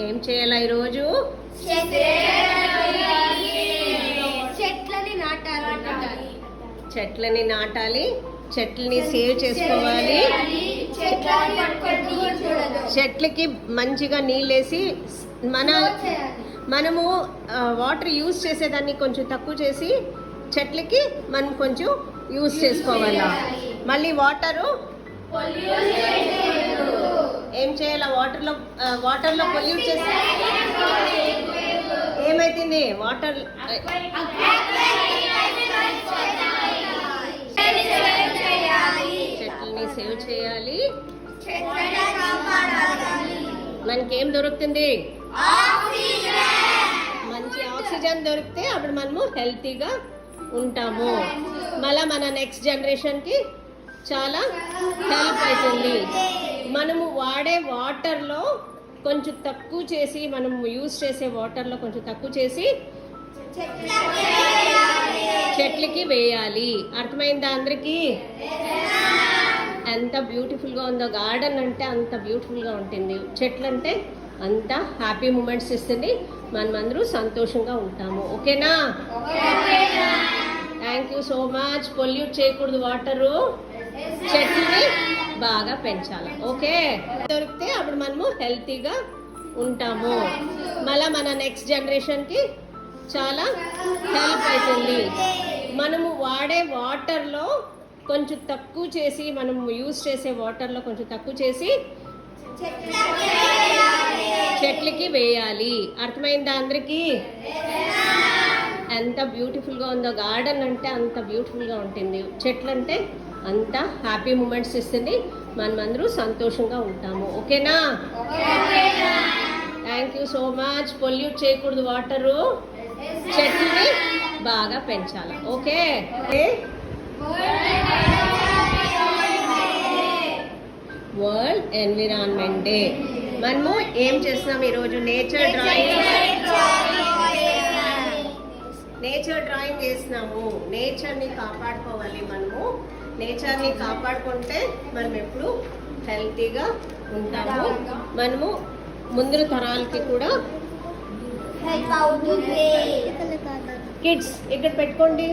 ఏం చేయాలి ఈరోజు? చెట్లని నాటాలి, చెట్లని సేవ్ చేసుకోవాలి, చెట్లకి మంచిగా నీళ్ళేసి మనము వాటర్ యూజ్ చేసేదాన్ని కొంచెం తక్కువ చేసి చెట్లకి మనం కొంచెం యూజ్ చేసుకోవాలి. మళ్ళీ వాటరు ఏం చేయాలి? వాటర్లో పొల్యూట్ చేస్తే ఏమైతుంది? వాటర్ చెట్లని సేవ్ చేయాలి. మనకేం దొరుకుతుంది? మంచి ఆక్సిజన్ దొరికితే అప్పుడు మనము హెల్తీగా ఉంటాము. మళ్ళీ మన నెక్స్ట్ జనరేషన్కి చాలా హెల్ప్ అవుతుంది. మనము వాడే వాటర్లో కొంచెం తక్కువ చేసి, మనం యూజ్ చేసే వాటర్లో కొంచెం తక్కువ చేసి చెట్లకి వేయాలి. అర్థమైందా అందరికీ? ఎంత బ్యూటిఫుల్గా ఉందో గార్డెన్ అంటే అంత బ్యూటిఫుల్గా ఉంటుంది. చెట్లు అంటే అంత హ్యాపీ మూమెంట్స్ ఇస్తుంది. మనమందరూ సంతోషంగా ఉంటాము. ఓకేనా? Thank you so much. Pollute చేయకూడదు వాటరు, చెట్లని బాగా పెంచాలి. ఓకే, దొరికితే అప్పుడు మనము హెల్తీగా ఉంటాము. మళ్ళీ మన నెక్స్ట్ జనరేషన్కి చాలా హెల్ప్ అవుతుంది. మనము వాడే వాటర్లో కొంచెం తక్కువ చేసి, మనం యూజ్ చేసే వాటర్లో కొంచెం తక్కువ చేసి చెట్లకి వేయాలి. అర్థమైందా అందరికీ? ఎంత బ్యూటిఫుల్గా ఉందో గార్డెన్ అంటే అంత బ్యూటిఫుల్గా ఉంటుంది. చెట్లు అంటే అంత హ్యాపీ మూమెంట్స్ ఇస్తుంది. మనమందరూ సంతోషంగా ఉంటాము. ఓకేనా? Thank you so much. Pollute చేయకూడదు వాటరు, చెట్లని బాగా పెంచాలి. Okay, world environment day. మనము ఏం చేస్తున్నాం ఈరోజు? నేచర్ డ్రాయింగ్ చేస్తున్నాము. నేచర్ని కాపాడుకోవాలి. మనము నేచర్ని కాపాడుకుంటే మనం ఎప్పుడు హెల్తీగా ఉంటాము. మనము ముందు తరాలకి కూడా కిడ్స్ ఇక్కడ పెట్టుకోండి.